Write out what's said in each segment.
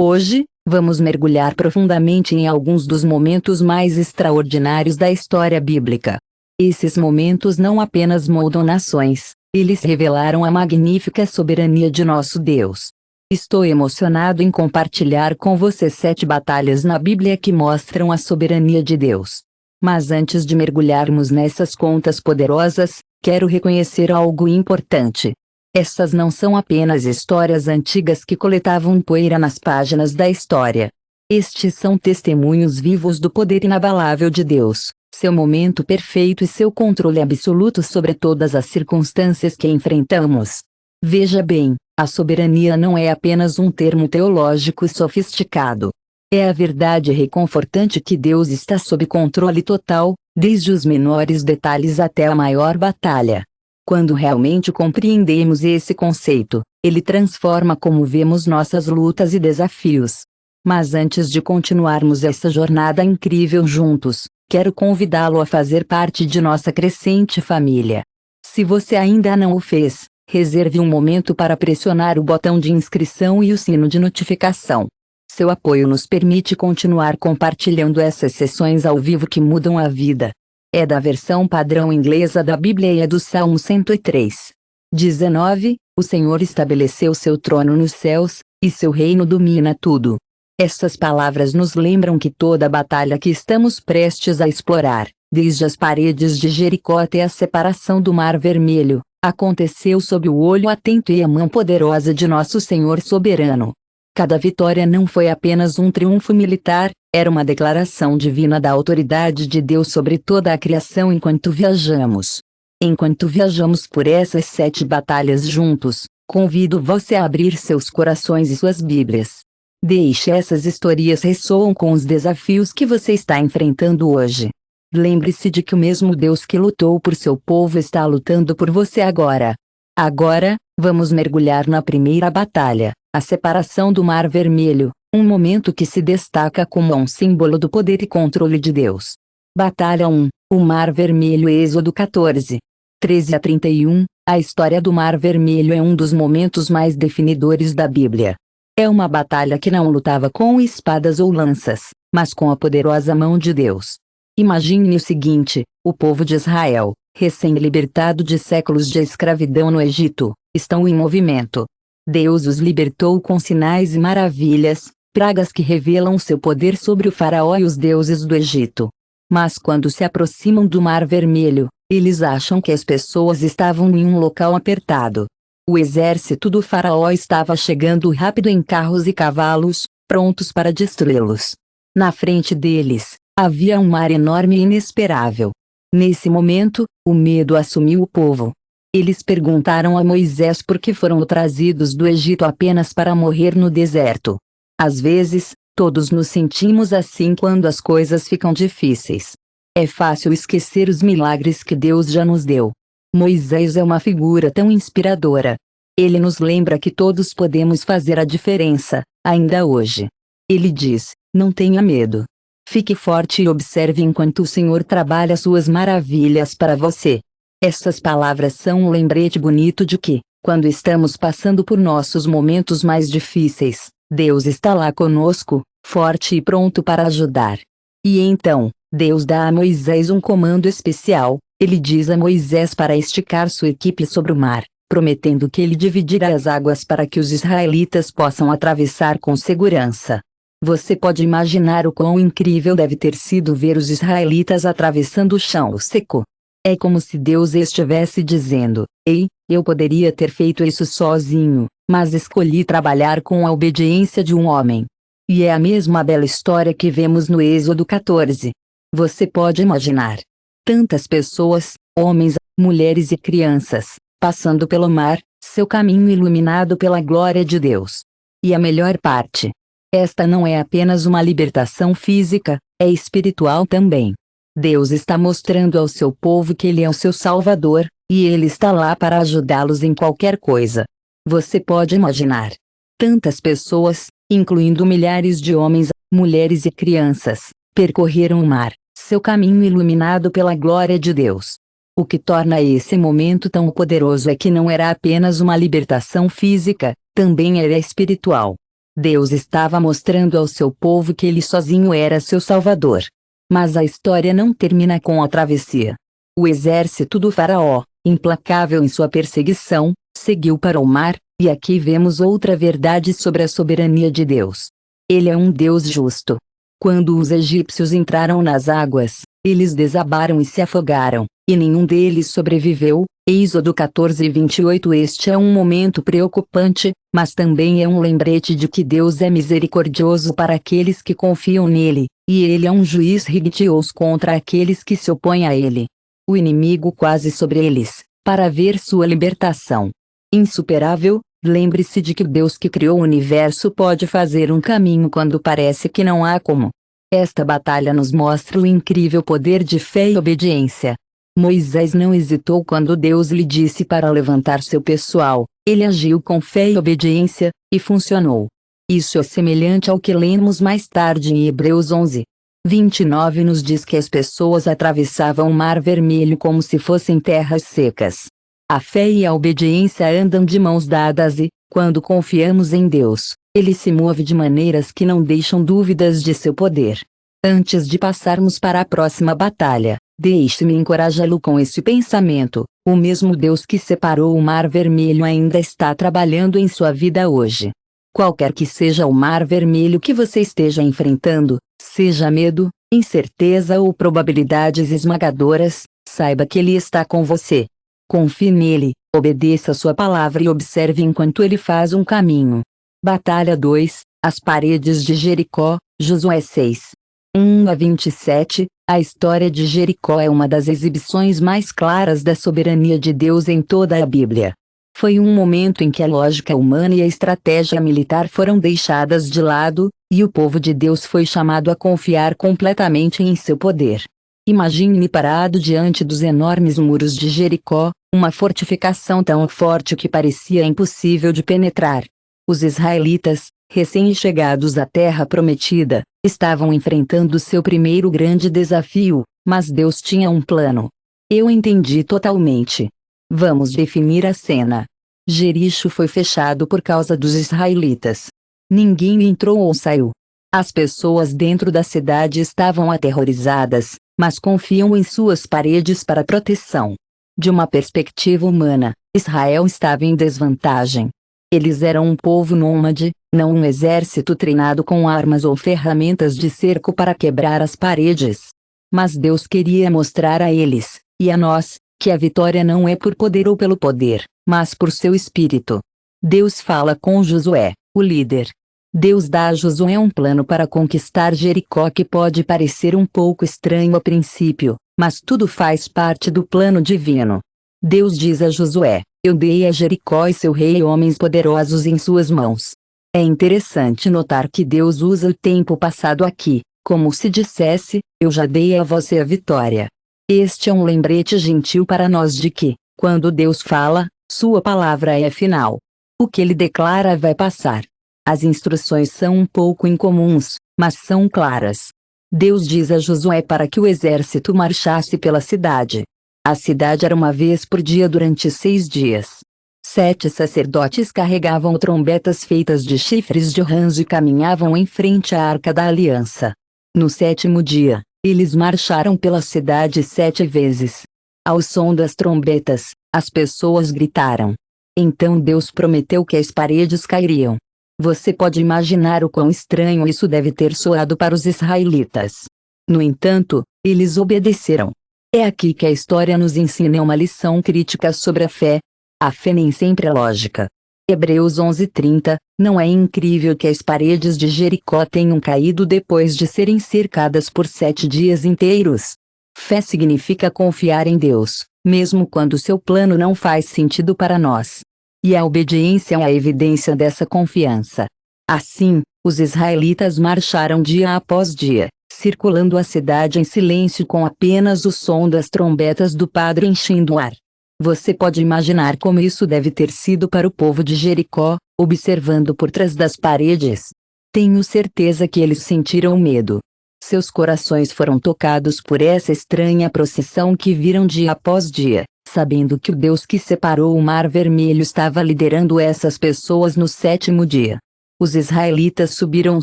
Hoje, vamos mergulhar profundamente em alguns dos momentos mais extraordinários da história bíblica. Esses momentos não apenas moldam nações, eles revelaram a magnífica soberania de nosso Deus. Estou emocionado em compartilhar com você 7 batalhas na Bíblia que mostram a soberania de Deus. Mas antes de mergulharmos nessas contas poderosas, quero reconhecer algo importante. Essas não são apenas histórias antigas que coletavam poeira nas páginas da história. Estes são testemunhos vivos do poder inabalável de Deus, seu momento perfeito e seu controle absoluto sobre todas as circunstâncias que enfrentamos. Veja bem, a soberania não é apenas um termo teológico sofisticado. É a verdade reconfortante que Deus está sob controle total, desde os menores detalhes até a maior batalha. Quando realmente compreendemos esse conceito, ele transforma como vemos nossas lutas e desafios. Mas antes de continuarmos essa jornada incrível juntos, quero convidá-lo a fazer parte de nossa crescente família. Se você ainda não o fez, reserve um momento para pressionar o botão de inscrição e o sino de notificação. Seu apoio nos permite continuar compartilhando essas sessões ao vivo que mudam a vida. É da versão padrão inglesa da Bíblia e é do Salmo 103. 19. O Senhor estabeleceu seu trono nos céus, e seu reino domina tudo. Essas palavras nos lembram que toda a batalha que estamos prestes a explorar, desde as paredes de Jericó até a separação do Mar Vermelho, aconteceu sob o olho atento e a mão poderosa de nosso Senhor soberano. Cada vitória não foi apenas um triunfo militar, era uma declaração divina da autoridade de Deus sobre toda a criação enquanto viajamos. Enquanto viajamos por essas 7 batalhas juntos, convido você a abrir seus corações e suas Bíblias. Deixe essas histórias ressoam com os desafios que você está enfrentando hoje. Lembre-se de que o mesmo Deus que lutou por seu povo está lutando por você agora. Agora, vamos mergulhar na primeira batalha, a separação do Mar Vermelho, um momento que se destaca como um símbolo do poder e controle de Deus. Batalha 1, o Mar Vermelho. Êxodo 14. 13 a 31, a história do Mar Vermelho é um dos momentos mais definidores da Bíblia. É uma batalha que não lutava com espadas ou lanças, mas com a poderosa mão de Deus. Imagine o seguinte: o povo de Israel, recém-libertado de séculos de escravidão no Egito, estão em movimento. Deus os libertou com sinais e maravilhas, pragas que revelam seu poder sobre o faraó e os deuses do Egito. Mas quando se aproximam do Mar Vermelho, eles acham que as pessoas estavam em um local apertado. O exército do faraó estava chegando rápido em carros e cavalos, prontos para destruí-los. Na frente deles, havia um mar enorme e inesperável. Nesse momento, o medo assumiu o povo. Eles perguntaram a Moisés por que foram trazidos do Egito apenas para morrer no deserto. Às vezes, todos nos sentimos assim quando as coisas ficam difíceis. É fácil esquecer os milagres que Deus já nos deu. Moisés é uma figura tão inspiradora. Ele nos lembra que todos podemos fazer a diferença, ainda hoje. Ele diz: não tenha medo. Fique forte e observe enquanto o Senhor trabalha suas maravilhas para você. Essas palavras são um lembrete bonito de que, quando estamos passando por nossos momentos mais difíceis, Deus está lá conosco, forte e pronto para ajudar. E então, Deus dá a Moisés um comando especial. Ele diz a Moisés para esticar sua equipe sobre o mar, prometendo que ele dividirá as águas para que os israelitas possam atravessar com segurança. Você pode imaginar o quão incrível deve ter sido ver os israelitas atravessando o chão seco. É como se Deus estivesse dizendo: ei, eu poderia ter feito isso sozinho, mas escolhi trabalhar com a obediência de um homem. E é a mesma bela história que vemos no Êxodo 14. Você pode imaginar tantas pessoas, homens, mulheres e crianças, passando pelo mar, seu caminho iluminado pela glória de Deus. E a melhor parte: esta não é apenas uma libertação física, é espiritual também. Deus está mostrando ao seu povo que Ele é o seu Salvador, e Ele está lá para ajudá-los em qualquer coisa. Você pode imaginar tantas pessoas, incluindo milhares de homens, mulheres e crianças, percorreram o mar, seu caminho iluminado pela glória de Deus. O que torna esse momento tão poderoso é que não era apenas uma libertação física, também era espiritual. Deus estava mostrando ao seu povo que ele sozinho era seu salvador. Mas a história não termina com a travessia. O exército do faraó, implacável em sua perseguição, seguiu para o mar, e aqui vemos outra verdade sobre a soberania de Deus. Ele é um Deus justo. Quando os egípcios entraram nas águas, eles desabaram e se afogaram, e nenhum deles sobreviveu. Êxodo 14:28. Este é um momento preocupante, mas também é um lembrete de que Deus é misericordioso para aqueles que confiam nele, e ele é um juiz rigoroso contra aqueles que se opõem a ele. O inimigo quase sobre eles, para ver sua libertação. Insuperável, lembre-se de que o Deus que criou o universo pode fazer um caminho quando parece que não há como. Esta batalha nos mostra o incrível poder de fé e obediência. Moisés não hesitou quando Deus lhe disse para levantar seu pessoal, ele agiu com fé e obediência, e funcionou. Isso é semelhante ao que lemos mais tarde em Hebreus 11:29 nos diz que as pessoas atravessavam o Mar Vermelho como se fossem terras secas. A fé e a obediência andam de mãos dadas e, quando confiamos em Deus, ele se move de maneiras que não deixam dúvidas de seu poder. Antes de passarmos para a próxima batalha, deixe-me encorajá-lo com esse pensamento: o mesmo Deus que separou o Mar Vermelho ainda está trabalhando em sua vida hoje. Qualquer que seja o Mar Vermelho que você esteja enfrentando, seja medo, incerteza ou probabilidades esmagadoras, saiba que ele está com você. Confie nele, obedeça a sua palavra e observe enquanto ele faz um caminho. Batalha 2, as paredes de Jericó, Josué 6:1-27. A história de Jericó é uma das exibições mais claras da soberania de Deus em toda a Bíblia. Foi um momento em que a lógica humana e a estratégia militar foram deixadas de lado, e o povo de Deus foi chamado a confiar completamente em seu poder. Imagine-me parado diante dos enormes muros de Jericó, uma fortificação tão forte que parecia impossível de penetrar. Os israelitas, recém-chegados à Terra Prometida, estavam enfrentando seu primeiro grande desafio, mas Deus tinha um plano. Eu entendi totalmente. Vamos definir a cena. Jericho foi fechado por causa dos israelitas. Ninguém entrou ou saiu. As pessoas dentro da cidade estavam aterrorizadas, mas confiam em suas paredes para proteção. De uma perspectiva humana, Israel estava em desvantagem. Eles eram um povo nômade, não um exército treinado com armas ou ferramentas de cerco para quebrar as paredes. Mas Deus queria mostrar a eles, e a nós, que a vitória não é por poder ou pelo poder, mas por seu espírito. Deus fala com Josué, o líder. Deus dá a Josué um plano para conquistar Jericó que pode parecer um pouco estranho a princípio, mas tudo faz parte do plano divino. Deus diz a Josué: eu dei a Jericó e seu rei homens poderosos em suas mãos. É interessante notar que Deus usa o tempo passado aqui, como se dissesse: eu já dei a você a vitória. Este é um lembrete gentil para nós de que, quando Deus fala, sua palavra é final. O que ele declara vai passar. As instruções são um pouco incomuns, mas são claras. Deus diz a Josué para que o exército marchasse pela cidade. A cidade era uma vez por dia durante 6 dias. 7 sacerdotes carregavam trombetas feitas de chifres de rãs e caminhavam em frente à Arca da Aliança. No 7º dia, eles marcharam pela cidade 7 vezes. Ao som das trombetas, as pessoas gritaram. Então Deus prometeu que as paredes cairiam. Você pode imaginar o quão estranho isso deve ter soado para os israelitas. No entanto, eles obedeceram. É aqui que a história nos ensina uma lição crítica sobre a fé. A fé nem sempre é lógica. Hebreus 11:30, não é incrível que as paredes de Jericó tenham caído depois de serem cercadas por 7 dias inteiros? Fé significa confiar em Deus, mesmo quando seu plano não faz sentido para nós. E a obediência é a evidência dessa confiança. Assim, os israelitas marcharam dia após dia, circulando a cidade em silêncio com apenas o som das trombetas do padre enchendo o ar. Você pode imaginar como isso deve ter sido para o povo de Jericó, observando por trás das paredes. Tenho certeza que eles sentiram medo. Seus corações foram tocados por essa estranha procissão que viram dia após dia, sabendo que o Deus que separou o Mar Vermelho estava liderando essas pessoas no 7º dia. Os israelitas subiram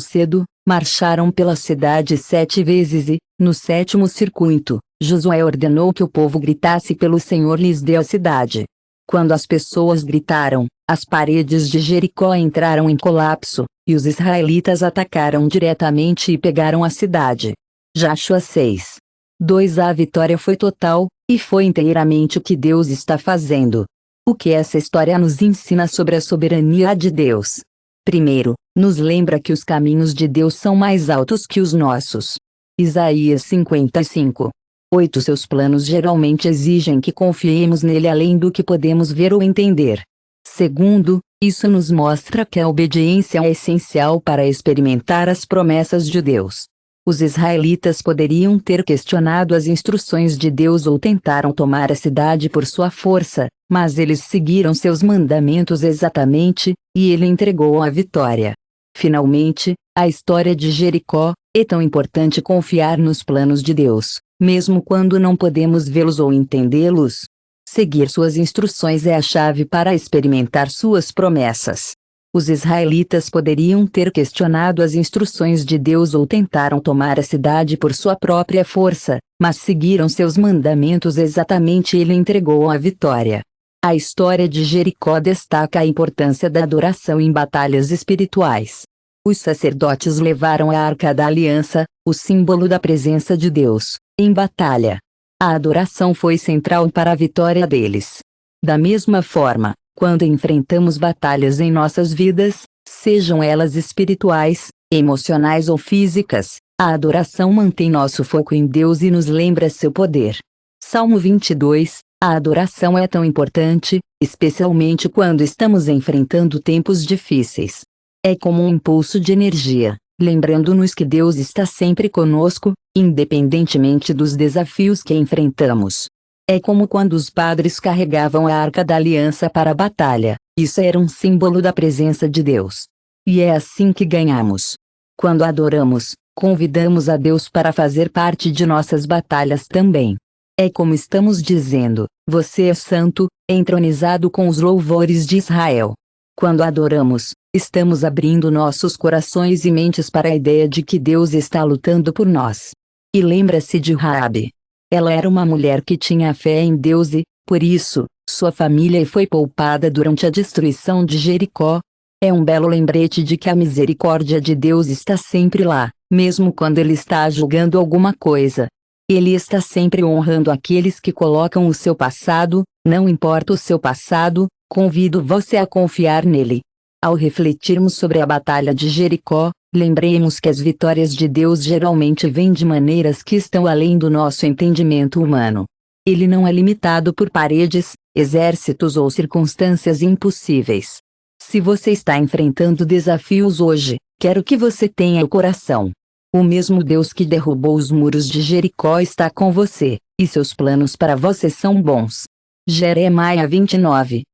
cedo, marcharam pela cidade 7 vezes e, no 7º circuito, Josué ordenou que o povo gritasse pelo Senhor lhes deu a cidade. Quando as pessoas gritaram, as paredes de Jericó entraram em colapso, e os israelitas atacaram diretamente e pegaram a cidade. Josué 6:2. A vitória foi total, e foi inteiramente o que Deus está fazendo. O que essa história nos ensina sobre a soberania de Deus? Primeiro, nos lembra que os caminhos de Deus são mais altos que os nossos. Isaías 55:8. Seus planos geralmente exigem que confiemos nele além do que podemos ver ou entender. Segundo, isso nos mostra que a obediência é essencial para experimentar as promessas de Deus. Os israelitas poderiam ter questionado as instruções de Deus ou tentaram tomar a cidade por sua força, mas eles seguiram seus mandamentos exatamente, e ele entregou a vitória. Finalmente, a história de Jericó, é tão importante confiar nos planos de Deus, mesmo quando não podemos vê-los ou entendê-los. Seguir suas instruções é a chave para experimentar suas promessas. Os israelitas poderiam ter questionado as instruções de Deus ou tentaram tomar a cidade por sua própria força, mas seguiram seus mandamentos exatamente e ele entregou a vitória. A história de Jericó destaca a importância da adoração em batalhas espirituais. Os sacerdotes levaram a Arca da Aliança, o símbolo da presença de Deus, em batalha. A adoração foi central para a vitória deles. Da mesma forma, quando enfrentamos batalhas em nossas vidas, sejam elas espirituais, emocionais ou físicas, a adoração mantém nosso foco em Deus e nos lembra seu poder. Salmo 22. A adoração é tão importante, especialmente quando estamos enfrentando tempos difíceis. É como um impulso de energia, lembrando-nos que Deus está sempre conosco, independentemente dos desafios que enfrentamos. É como quando os padres carregavam a Arca da Aliança para a batalha, isso era um símbolo da presença de Deus. E é assim que ganhamos. Quando adoramos, convidamos a Deus para fazer parte de nossas batalhas também. É como estamos dizendo: você é santo, entronizado com os louvores de Israel. Quando adoramos, estamos abrindo nossos corações e mentes para a ideia de que Deus está lutando por nós. E lembra-se de Raabe. Ela era uma mulher que tinha fé em Deus e, por isso, sua família foi poupada durante a destruição de Jericó. É um belo lembrete de que a misericórdia de Deus está sempre lá, mesmo quando Ele está julgando alguma coisa. Ele está sempre honrando aqueles que colocam o seu passado, não importa o seu passado, convido você a confiar nele. Ao refletirmos sobre a batalha de Jericó, lembremos que as vitórias de Deus geralmente vêm de maneiras que estão além do nosso entendimento humano. Ele não é limitado por paredes, exércitos ou circunstâncias impossíveis. Se você está enfrentando desafios hoje, quero que você tenha o coração. O mesmo Deus que derrubou os muros de Jericó está com você, e seus planos para você são bons. Jeremias 29.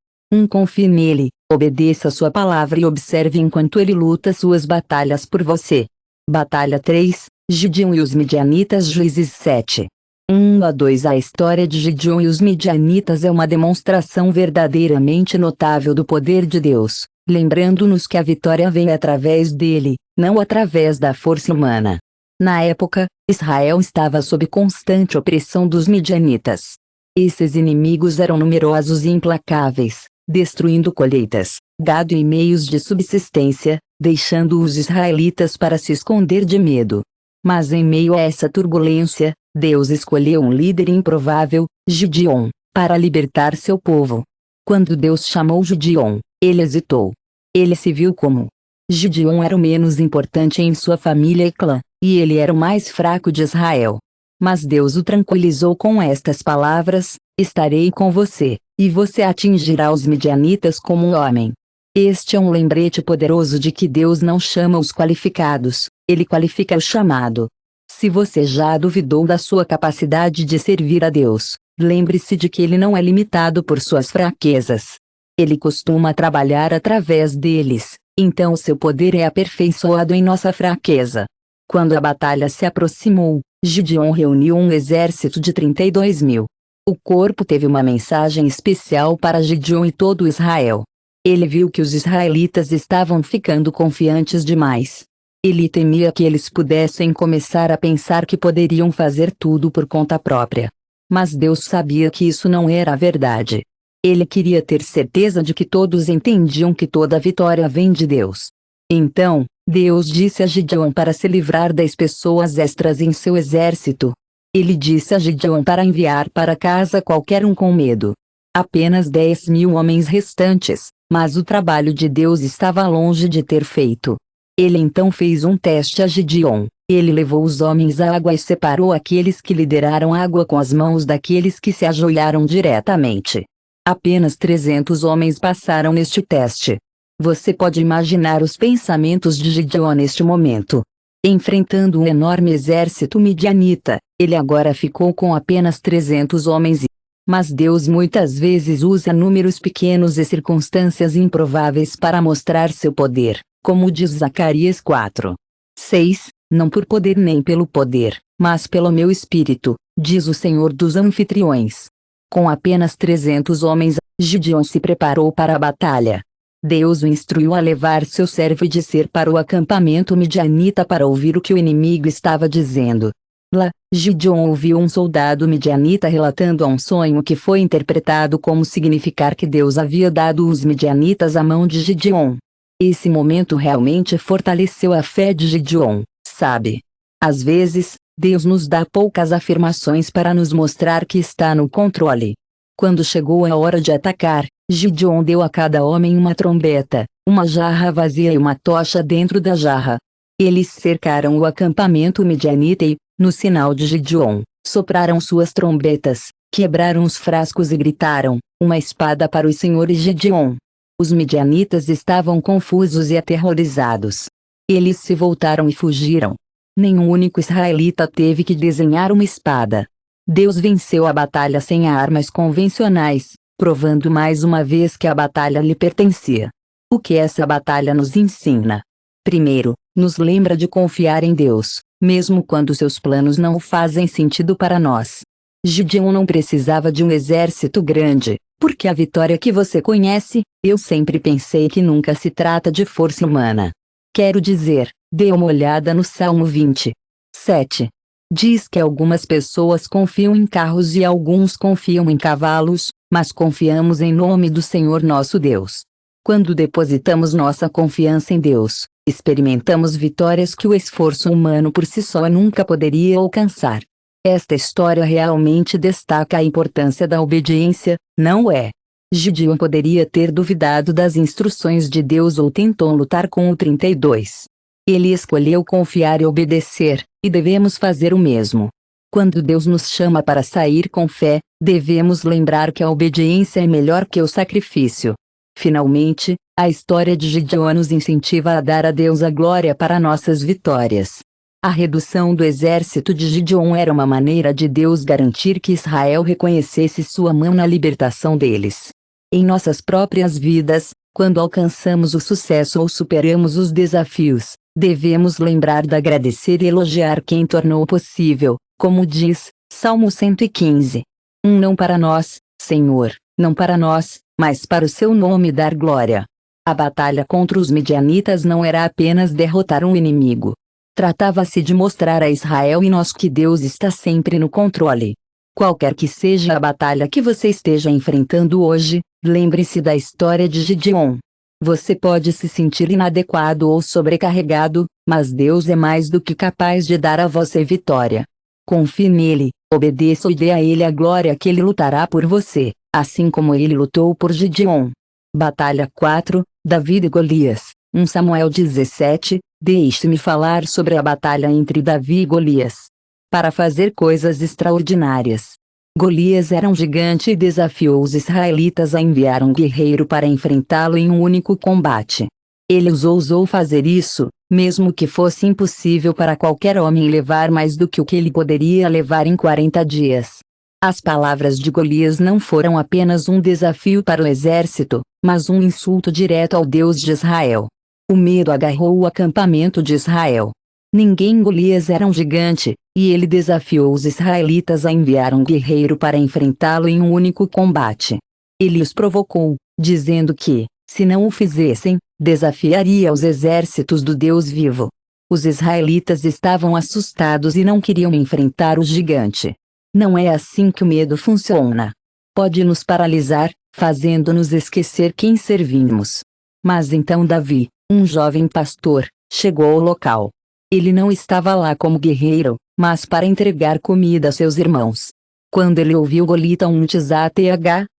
Confie nele, obedeça sua palavra e observe enquanto ele luta suas batalhas por você. Batalha 3, Gideon e os Midianitas. Juízes 7. 1-2. A história de Gideon e os Midianitas é uma demonstração verdadeiramente notável do poder de Deus, lembrando-nos que a vitória vem através dele, não através da força humana. Na época, Israel estava sob constante opressão dos Midianitas. Esses inimigos eram numerosos e implacáveis, destruindo colheitas, gado e meios de subsistência, deixando os israelitas para se esconder de medo. Mas em meio a essa turbulência, Deus escolheu um líder improvável, Gideon, para libertar seu povo. Quando Deus chamou Gideon, ele hesitou. Ele se viu como Gideon era o menos importante em sua família e clã, e ele era o mais fraco de Israel. Mas Deus o tranquilizou com estas palavras: estarei com você, e você atingirá os midianitas como um homem. Este é um lembrete poderoso de que Deus não chama os qualificados, Ele qualifica o chamado. Se você já duvidou da sua capacidade de servir a Deus, lembre-se de que Ele não é limitado por suas fraquezas. Ele costuma trabalhar através deles, então seu poder é aperfeiçoado em nossa fraqueza. Quando a batalha se aproximou, Gideon reuniu um exército de 32.000. O corpo teve uma mensagem especial para Gideon e todo Israel. Ele viu que os israelitas estavam ficando confiantes demais. Ele temia que eles pudessem começar a pensar que poderiam fazer tudo por conta própria. Mas Deus sabia que isso não era a verdade. Ele queria ter certeza de que todos entendiam que toda vitória vem de Deus. Então, Deus disse a Gideon para se livrar das pessoas extras em seu exército. Ele disse a Gideon para enviar para casa qualquer um com medo. Apenas 10.000 homens restantes, mas o trabalho de Deus estava longe de ter feito. Ele então fez um teste a Gideon. Ele levou os homens à água e separou aqueles que lideraram água com as mãos daqueles que se ajoelharam diretamente. Apenas 300 homens passaram neste teste. Você pode imaginar os pensamentos de Gideon neste momento. Enfrentando um enorme exército midianita, ele agora ficou com apenas 300 homens Mas Deus muitas vezes usa números pequenos e circunstâncias improváveis para mostrar seu poder, como diz Zacarias 4:6, não por poder nem pelo poder, mas pelo meu espírito, diz o Senhor dos anfitriões. Com apenas 300 homens, Gideon se preparou para a batalha. Deus o instruiu a levar seu servo e descer para o acampamento midianita para ouvir o que o inimigo estava dizendo. Lá, Gideon ouviu um soldado midianita relatando um sonho que foi interpretado como significar que Deus havia dado os midianitas à mão de Gideon. Esse momento realmente fortaleceu a fé de Gideon, sabe? Às vezes, Deus nos dá poucas afirmações para nos mostrar que está no controle. Quando chegou a hora de atacar, Gideon deu a cada homem uma trombeta, uma jarra vazia e uma tocha dentro da jarra. Eles cercaram o acampamento midianita e, no sinal de Gideon, sopraram suas trombetas, quebraram os frascos e gritaram, uma espada para o Senhor e Gideon. Os midianitas estavam confusos e aterrorizados. Eles se voltaram e fugiram. Nenhum único israelita teve que desenhar uma espada. Deus venceu a batalha sem armas convencionais, provando mais uma vez que a batalha lhe pertencia. O que essa batalha nos ensina? Primeiro, nos lembra de confiar em Deus, mesmo quando seus planos não fazem sentido para nós. Gideon não precisava de um exército grande, porque a vitória que você conhece, eu sempre pensei que nunca se trata de força humana. Quero dizer, dê uma olhada no Salmo 27. Diz que algumas pessoas confiam em carros e alguns confiam em cavalos, mas confiamos em nome do Senhor nosso Deus. Quando depositamos nossa confiança em Deus, experimentamos vitórias que o esforço humano por si só nunca poderia alcançar. Esta história realmente destaca a importância da obediência, não é? Gideon poderia ter duvidado das instruções de Deus ou tentou lutar com o 32. Ele escolheu confiar e obedecer, e devemos fazer o mesmo. Quando Deus nos chama para sair com fé, devemos lembrar que a obediência é melhor que o sacrifício. Finalmente, a história de Gideon nos incentiva a dar a Deus a glória para nossas vitórias. A redução do exército de Gideon era uma maneira de Deus garantir que Israel reconhecesse sua mão na libertação deles. Em nossas próprias vidas, quando alcançamos o sucesso ou superamos os desafios, devemos lembrar de agradecer e elogiar quem tornou possível, como diz Salmo 115. Não para nós, Senhor, não para nós, mas para o seu nome dar glória. A batalha contra os midianitas não era apenas derrotar um inimigo. Tratava-se de mostrar a Israel e nós que Deus está sempre no controle. Qualquer que seja a batalha que você esteja enfrentando hoje, lembre-se da história de Gideon. Você pode se sentir inadequado ou sobrecarregado, mas Deus é mais do que capaz de dar a você vitória. Confie nele, obedeça e dê a ele a glória que ele lutará por você, assim como ele lutou por Gideon. Batalha 4, Davi e Golias, 1 Samuel 17. Deixe-me falar sobre a batalha entre Davi e Golias. Para fazer coisas extraordinárias, Golias era um gigante e desafiou os israelitas a enviar um guerreiro para enfrentá-lo em um único combate. Ele ousou fazer isso, mesmo que fosse impossível para qualquer homem levar mais do que o que ele poderia levar em 40 dias. As palavras de Golias não foram apenas um desafio para o exército, mas um insulto direto ao Deus de Israel. O medo agarrou o acampamento de Israel. Ninguém Golias era um gigante, e ele desafiou os israelitas a enviar um guerreiro para enfrentá-lo em um único combate. Ele os provocou, dizendo que, Se não o fizessem, desafiaria os exércitos do Deus vivo. Os israelitas estavam assustados e não queriam enfrentar o gigante. Não é assim que o medo funciona. Pode nos paralisar, fazendo-nos esquecer quem servimos. Mas então Davi, um jovem pastor, chegou ao local. Ele não estava lá como guerreiro, mas para entregar comida a seus irmãos. Quando ele ouviu Golita Untzah,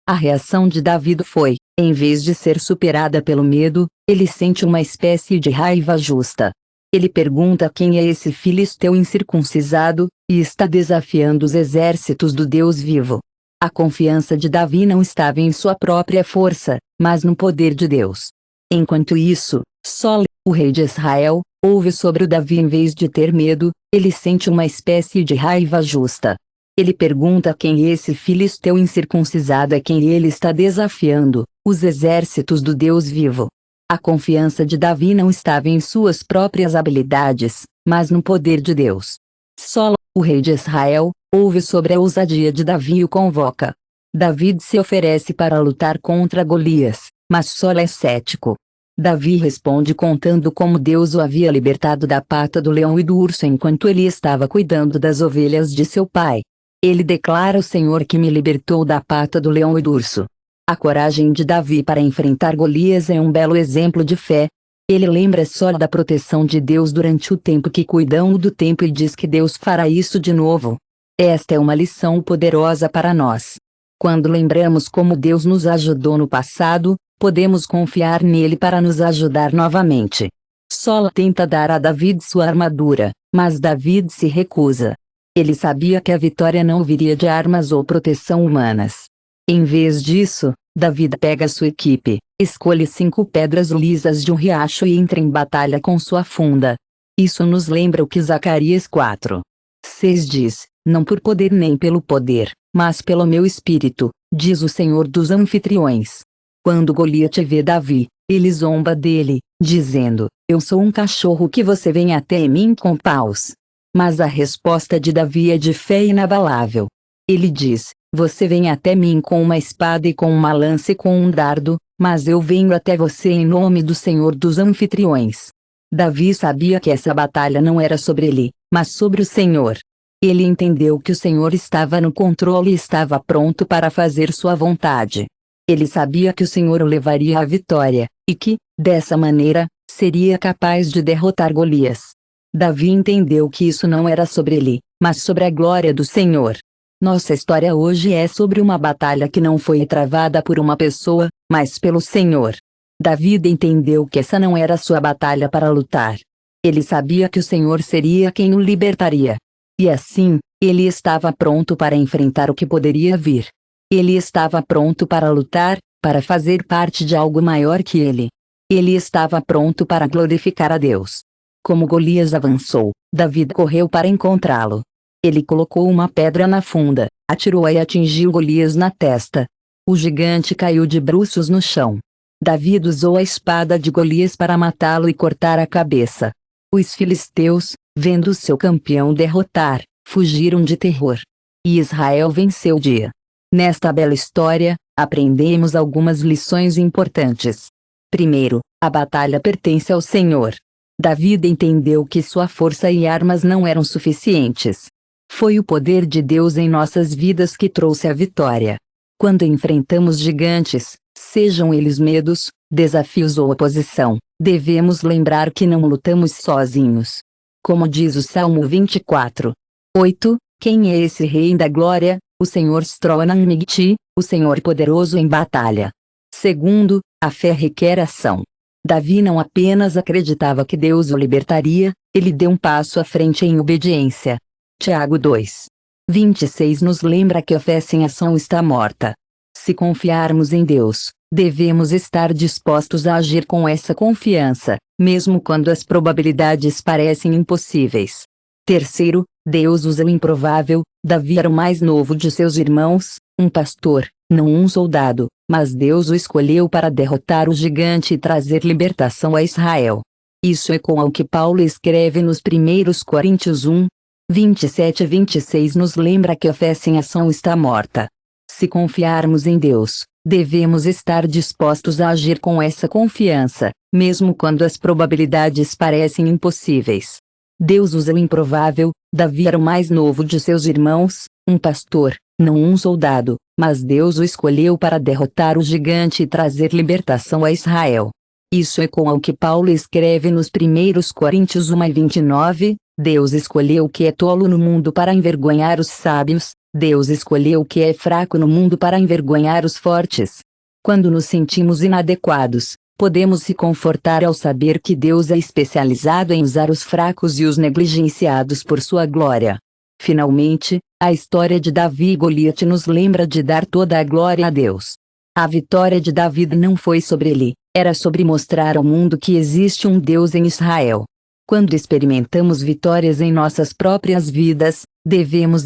a reação de Davi foi, em vez de ser superada pelo medo, ele sente uma espécie de raiva justa. Ele pergunta quem é esse filisteu incircuncisado, e está desafiando os exércitos do Deus vivo. A confiança de Davi não estava em sua própria força, mas no poder de Deus. Enquanto isso, Saul, o rei de Israel, ouve sobre Davi em vez de ter medo, ele sente uma espécie de raiva justa. Ele pergunta quem esse filisteu incircuncisado é quem ele está desafiando, os exércitos do Deus vivo. A confiança de Davi não estava em suas próprias habilidades, mas no poder de Deus. Saul, o rei de Israel, ouve sobre a ousadia de Davi e o convoca. Davi se oferece para lutar contra Golias, mas Saul é cético. Davi responde contando como Deus o havia libertado da pata do leão e do urso enquanto ele estava cuidando das ovelhas de seu pai. Ele declara: o Senhor que me libertou da pata do leão e do urso. A coragem de Davi para enfrentar Golias é um belo exemplo de fé. Ele lembra só da proteção de Deus durante o tempo que cuidam do templo e diz que Deus fará isso de novo. Esta é uma lição poderosa para nós. Quando lembramos como Deus nos ajudou no passado, podemos confiar nele para nos ajudar novamente. Saul tenta dar a Davi sua armadura, mas Davi se recusa. Ele sabia que a vitória não viria de armas ou proteção humanas. Em vez disso, Davi pega sua equipe, escolhe 5 pedras lisas de um riacho e entra em batalha com sua funda. Isso nos lembra o que Zacarias 4:6 diz: não por poder nem pelo poder, mas pelo meu espírito, diz o Senhor dos anfitriões. Quando Goliat vê Davi, ele zomba dele, dizendo: eu sou um cachorro que você vem até mim com paus. Mas a resposta de Davi é de fé inabalável. Ele diz: você vem até mim com uma espada e com uma lança e com um dardo, mas eu venho até você em nome do Senhor dos anfitriões. Davi sabia que essa batalha não era sobre ele, mas sobre o Senhor. Ele entendeu que o Senhor estava no controle e estava pronto para fazer sua vontade. Ele sabia que o Senhor o levaria à vitória, e que, dessa maneira, seria capaz de derrotar Golias. Davi entendeu que isso não era sobre ele, mas sobre a glória do Senhor. Nossa história hoje é sobre uma batalha que não foi travada por uma pessoa, mas pelo Senhor. Davi entendeu que essa não era sua batalha para lutar. Ele sabia que o Senhor seria quem o libertaria. E assim, ele estava pronto para enfrentar o que poderia vir. Ele estava pronto para lutar, para fazer parte de algo maior que ele. Ele estava pronto para glorificar a Deus. Como Golias avançou, Davi correu para encontrá-lo. Ele colocou uma pedra na funda, atirou-a e atingiu Golias na testa. O gigante caiu de bruços no chão. Davi usou a espada de Golias para matá-lo e cortar a cabeça. Os filisteus, vendo seu campeão derrotar, fugiram de terror. E Israel venceu o dia. Nesta bela história, aprendemos algumas lições importantes. Primeiro, a batalha pertence ao Senhor. Davi entendeu que sua força e armas não eram suficientes. Foi o poder de Deus em nossas vidas que trouxe a vitória. Quando enfrentamos gigantes, sejam eles medos, desafios ou oposição, devemos lembrar que não lutamos sozinhos. Como diz o Salmo 24:8, quem é esse Rei da Glória? O Senhor Stronamigti, o Senhor poderoso em batalha. Segundo, a fé requer ação. Davi não apenas acreditava que Deus o libertaria, ele deu um passo à frente em obediência. Tiago 2:26 nos lembra que a fé sem ação está morta. Se confiarmos em Deus, devemos estar dispostos a agir com essa confiança, mesmo quando as probabilidades parecem impossíveis. Terceiro, Deus usa o improvável. Davi era o mais novo de seus irmãos, um pastor, não um soldado, mas Deus o escolheu para derrotar o gigante e trazer libertação a Israel. Isso ecoa ao que Paulo escreve nos 1 Coríntios 1:27-26 nos lembra que a fé sem ação está morta. Se confiarmos em Deus, Devemos estar dispostos a agir com essa confiança, mesmo quando as probabilidades parecem impossíveis. Deus usa o improvável. Davi era o mais novo de seus irmãos, um pastor, não um soldado, mas Deus o escolheu para derrotar o gigante e trazer libertação a Israel. Isso ecoa ao que Paulo escreve nos 1 Coríntios 1:29, Deus escolheu o que é tolo no mundo para envergonhar os sábios, Deus escolheu o que é fraco no mundo para envergonhar os fortes. Quando nos sentimos inadequados, podemos se confortar ao saber que Deus é especializado em usar os fracos e os negligenciados por sua glória. Finalmente, a história de Davi e Goliate nos lembra de dar toda a glória a Deus. A vitória de Davi não foi sobre ele, era sobre mostrar ao mundo que existe um Deus em Israel. Quando experimentamos vitórias em nossas próprias vidas, devemos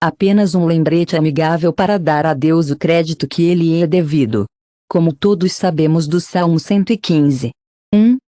apenas um lembrete amigável para dar a Deus o crédito que ele é devido. Como todos sabemos do Salmo 115.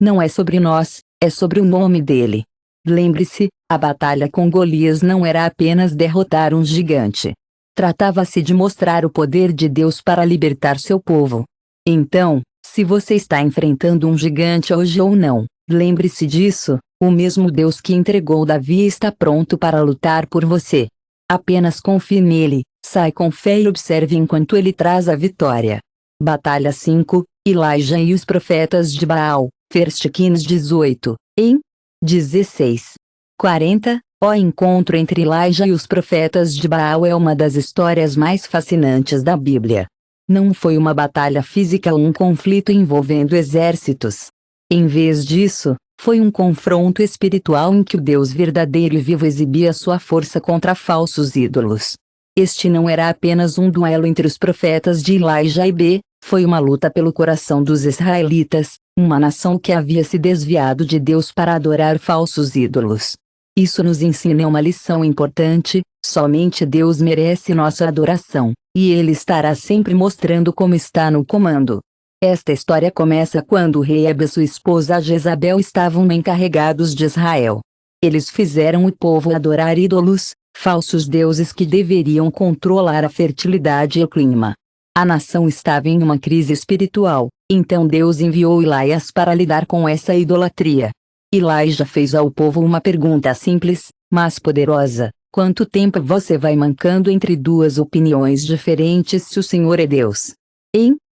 Não é sobre nós, é sobre o nome dele. Lembre-se, a batalha com Golias não era apenas derrotar um gigante. Tratava-se de mostrar o poder de Deus para libertar seu povo. Então, se você está enfrentando um gigante hoje ou não, lembre-se disso, o mesmo Deus que entregou Davi está pronto para lutar por você. Apenas confie nele, sai com fé e observe enquanto ele traz a vitória. Batalha 5, Elijah e os profetas de Baal, 1 Kings 18, em 16:40, o encontro entre Elijah e os profetas de Baal é uma das histórias mais fascinantes da Bíblia. Não foi uma batalha física ou um conflito envolvendo exércitos. Em vez disso, foi um confronto espiritual em que o Deus verdadeiro e vivo exibia sua força contra falsos ídolos. Este não era apenas um duelo entre os profetas de Elijah e foi uma luta pelo coração dos israelitas, uma nação que havia se desviado de Deus para adorar falsos ídolos. Isso nos ensina uma lição importante: somente Deus merece nossa adoração, e Ele estará sempre mostrando como está no comando. Esta história começa quando o rei Ahab e sua esposa Jezabel estavam encarregados de Israel. Eles fizeram o povo adorar ídolos, falsos deuses que deveriam controlar a fertilidade e o clima. A nação estava em uma crise espiritual, então Deus enviou Elias para lidar com essa idolatria. Elijah fez ao povo uma pergunta simples, mas poderosa: quanto tempo você vai mancando entre duas opiniões diferentes se o Senhor é Deus?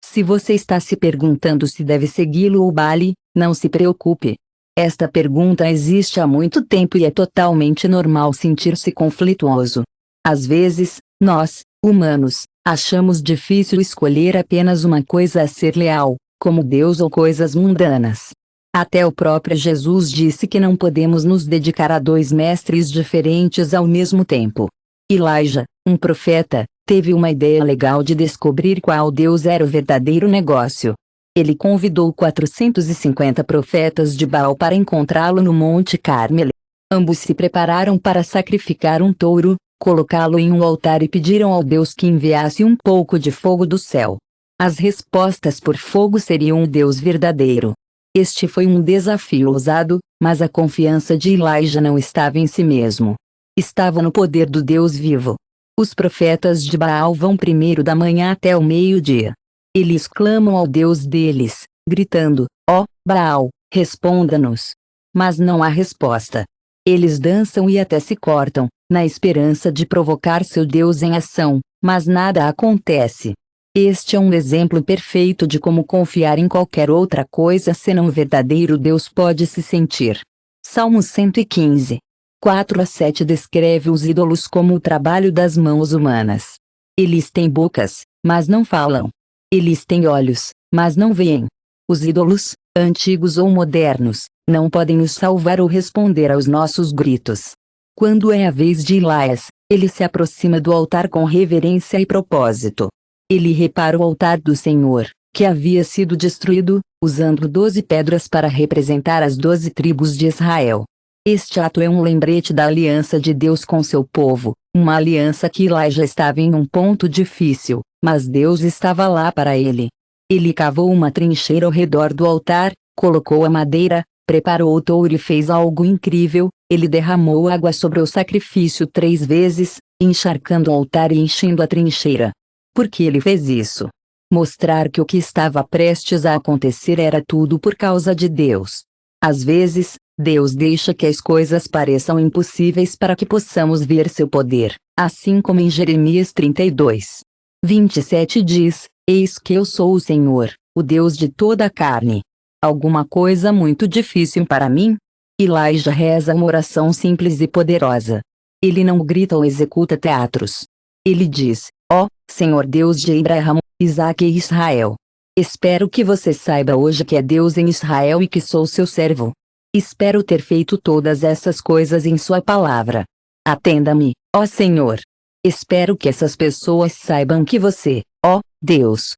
Se você está se perguntando se deve segui-lo ou Baale, não se preocupe. Esta pergunta existe há muito tempo e é totalmente normal sentir-se conflituoso. Às vezes, nós, humanos, achamos difícil escolher apenas uma coisa a ser leal, como Deus ou coisas mundanas. Até o próprio Jesus disse que não podemos nos dedicar a dois mestres diferentes ao mesmo tempo. Elijah, um profeta, teve uma ideia legal de descobrir qual Deus era o verdadeiro negócio. Ele convidou 450 profetas de Baal para encontrá-lo no Monte Carmelo. Ambos se prepararam para sacrificar um touro, colocá-lo em um altar e pediram ao Deus que enviasse um pouco de fogo do céu. As respostas por fogo seriam o Deus verdadeiro. Este foi um desafio ousado, mas a confiança de Elijah não estava em si mesmo. Estava no poder do Deus vivo. Os profetas de Baal vão primeiro da manhã até o meio-dia. Eles clamam ao Deus deles, gritando: ó, Baal, responda-nos. Mas não há resposta. Eles dançam e até se cortam, na esperança de provocar seu Deus em ação, mas nada acontece. Este é um exemplo perfeito de como confiar em qualquer outra coisa senão o verdadeiro Deus pode se sentir. Salmo 115, 4-7 descreve os ídolos como o trabalho das mãos humanas. Eles têm bocas, mas não falam. Eles têm olhos, mas não veem. Os ídolos, antigos ou modernos, não podem nos salvar ou responder aos nossos gritos. Quando é a vez de Elias, ele se aproxima do altar com reverência e propósito. Ele repara o altar do Senhor, que havia sido destruído, usando 12 pedras para representar as 12 tribos de Israel. Este ato é um lembrete da aliança de Deus com seu povo, uma aliança que Elijah estava em um ponto difícil, mas Deus estava lá para ele. Ele cavou uma trincheira ao redor do altar, colocou a madeira, preparou o touro e fez algo incrível: ele derramou água sobre o sacrifício 3 vezes, encharcando o altar e enchendo a trincheira. Por que ele fez isso? mostrar que o que estava prestes a acontecer era tudo por causa de Deus. Às vezes, Deus deixa que as coisas pareçam impossíveis para que possamos ver seu poder, assim como em Jeremias 32:27 diz: Eis que eu sou o Senhor, o Deus de toda a carne. Alguma coisa muito difícil para mim? Elijah reza uma oração simples e poderosa. Ele não grita ou executa teatros. Ele diz: ó, Senhor Deus de Abraão, Isaque e Israel. Espero que você saiba hoje que é Deus em Israel e que sou seu servo. Espero ter feito todas essas coisas em sua palavra. Atenda-me, ó Senhor. Espero que essas pessoas saibam que você, ó Deus,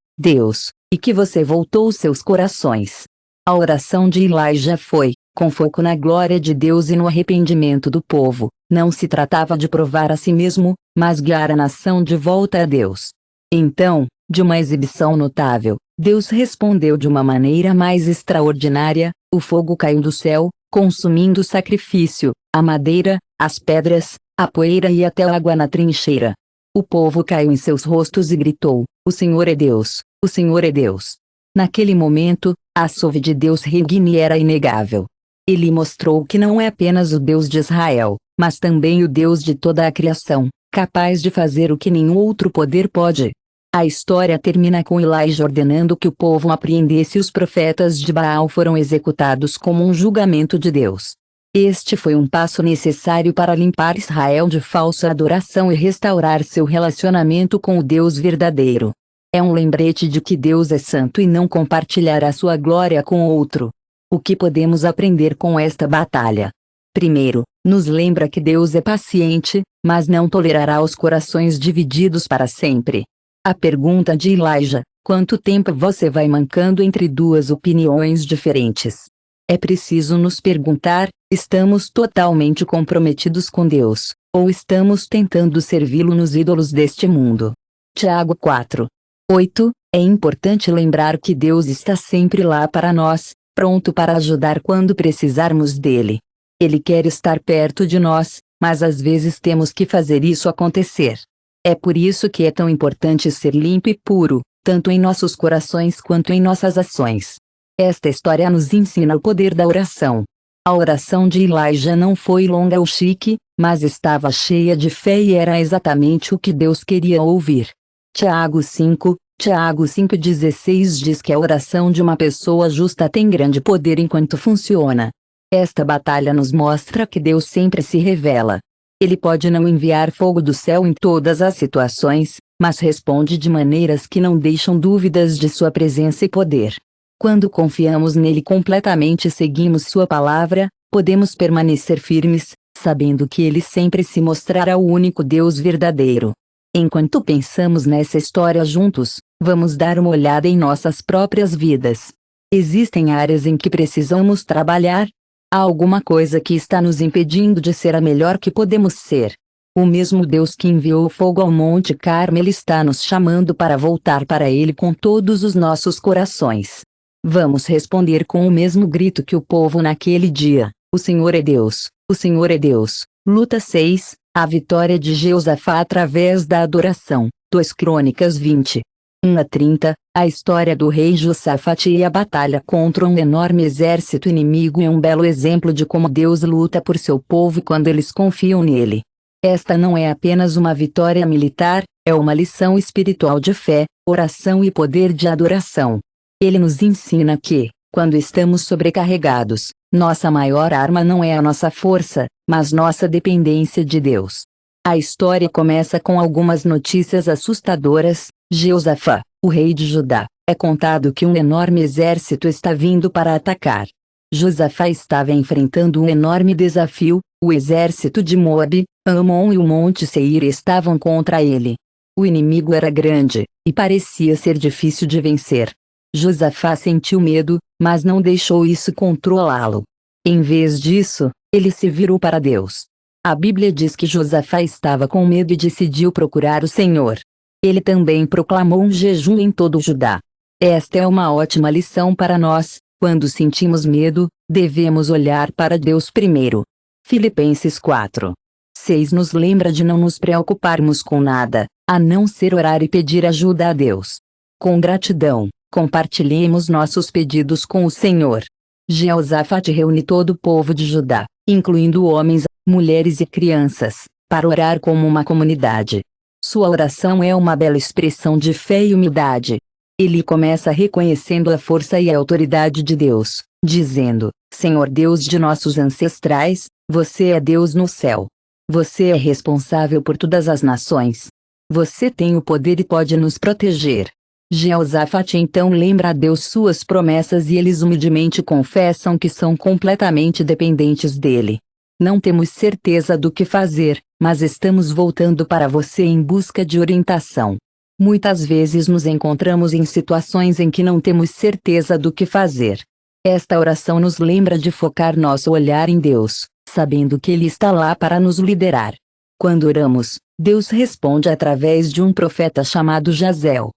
e que você voltou seus corações. A oração de Elijah foi, com foco na glória de Deus e no arrependimento do povo. Não se tratava de provar a si mesmo, mas guiar a nação de volta a Deus. Então, de uma exibição notável, Deus respondeu de uma maneira mais extraordinária. O fogo caiu do céu, consumindo o sacrifício, a madeira, as pedras, a poeira e até a água na trincheira. O povo caiu em seus rostos e gritou: O Senhor é Deus, o Senhor é Deus. Naquele momento, a assove de Deus Regni era inegável. Ele mostrou que não é apenas o Deus de Israel, mas também o Deus de toda a criação, capaz de fazer o que nenhum outro poder pode. A história termina com Elijah ordenando que o povo apreendesse os profetas de Baal foram executados como um julgamento de Deus. Este foi um passo necessário para limpar Israel de falsa adoração e restaurar seu relacionamento com o Deus verdadeiro. É um lembrete de que Deus é santo e não compartilhará sua glória com outro. O que podemos aprender com esta batalha? Primeiro, nos lembra que Deus é paciente, mas não tolerará os corações divididos para sempre. A pergunta de Elijah: quanto tempo você vai mancando entre duas opiniões diferentes? É preciso nos perguntar: estamos totalmente comprometidos com Deus, ou estamos tentando servi-lo nos ídolos deste mundo? Tiago 4:8. É importante lembrar que Deus está sempre lá para nós, pronto para ajudar quando precisarmos dele. Ele quer estar perto de nós, mas às vezes temos que fazer isso acontecer. É por isso que é tão importante ser limpo e puro, tanto em nossos corações quanto em nossas ações. Esta história nos ensina o poder da oração. A oração de Elijah não foi longa ou chique, mas estava cheia de fé e era exatamente o que Deus queria ouvir. Tiago 5:16 diz que a oração de uma pessoa justa tem grande poder enquanto funciona. Esta batalha nos mostra que Deus sempre se revela. Ele pode não enviar fogo do céu em todas as situações, mas responde de maneiras que não deixam dúvidas de sua presença e poder. Quando confiamos nele completamente e seguimos sua palavra, podemos permanecer firmes, sabendo que ele sempre se mostrará o único Deus verdadeiro. Enquanto pensamos nessa história juntos, vamos dar uma olhada em nossas próprias vidas. Existem áreas em que precisamos trabalhar? Há alguma coisa que está nos impedindo de ser a melhor que podemos ser? O mesmo Deus que enviou o fogo ao Monte Carmelo está nos chamando para voltar para Ele com todos os nossos corações. Vamos responder com o mesmo grito que o povo naquele dia: O Senhor é Deus, o Senhor é Deus. Luta 6, a vitória de Jeosafá através da adoração. 2 Crônicas 20:1-30, a história do rei Josafate e a batalha contra um enorme exército inimigo é um belo exemplo de como Deus luta por seu povo quando eles confiam nele. Esta não é apenas uma vitória militar, é uma lição espiritual de fé, oração e poder de adoração. Ele nos ensina que, quando estamos sobrecarregados, nossa maior arma não é a nossa força, mas nossa dependência de Deus. A história começa com algumas notícias assustadoras. Jeosafá, o rei de Judá, é contado que um enorme exército está vindo para atacar. Josafá estava enfrentando um enorme desafio: o exército de Moabe, Amon e o Monte Seir estavam contra ele. O inimigo era grande, e parecia ser difícil de vencer. Josafá sentiu medo, mas não deixou isso controlá-lo. Em vez disso, ele se virou para Deus. A Bíblia diz que Josafá estava com medo e decidiu procurar o Senhor. Ele também proclamou um jejum em todo o Judá. Esta é uma ótima lição para nós: quando sentimos medo, devemos olhar para Deus primeiro. Filipenses 4:6 nos lembra de não nos preocuparmos com nada, a não ser orar e pedir ajuda a Deus. Com gratidão, compartilhemos nossos pedidos com o Senhor. Jeosafate reúne todo o povo de Judá, incluindo homens, mulheres e crianças, para orar como uma comunidade. Sua oração é uma bela expressão de fé e humildade. Ele começa reconhecendo a força e a autoridade de Deus, dizendo: Senhor Deus de nossos ancestrais, você é Deus no céu. Você é responsável por todas as nações. Você tem o poder e pode nos proteger. Jeosafate então lembra a Deus suas promessas e eles humildemente confessam que são completamente dependentes dele. Não temos certeza do que fazer, mas estamos voltando para você em busca de orientação. Muitas vezes nos encontramos em situações em que não temos certeza do que fazer. Esta oração nos lembra de focar nosso olhar em Deus, sabendo que Ele está lá para nos liderar. Quando oramos, Deus responde através de um profeta chamado Jazel.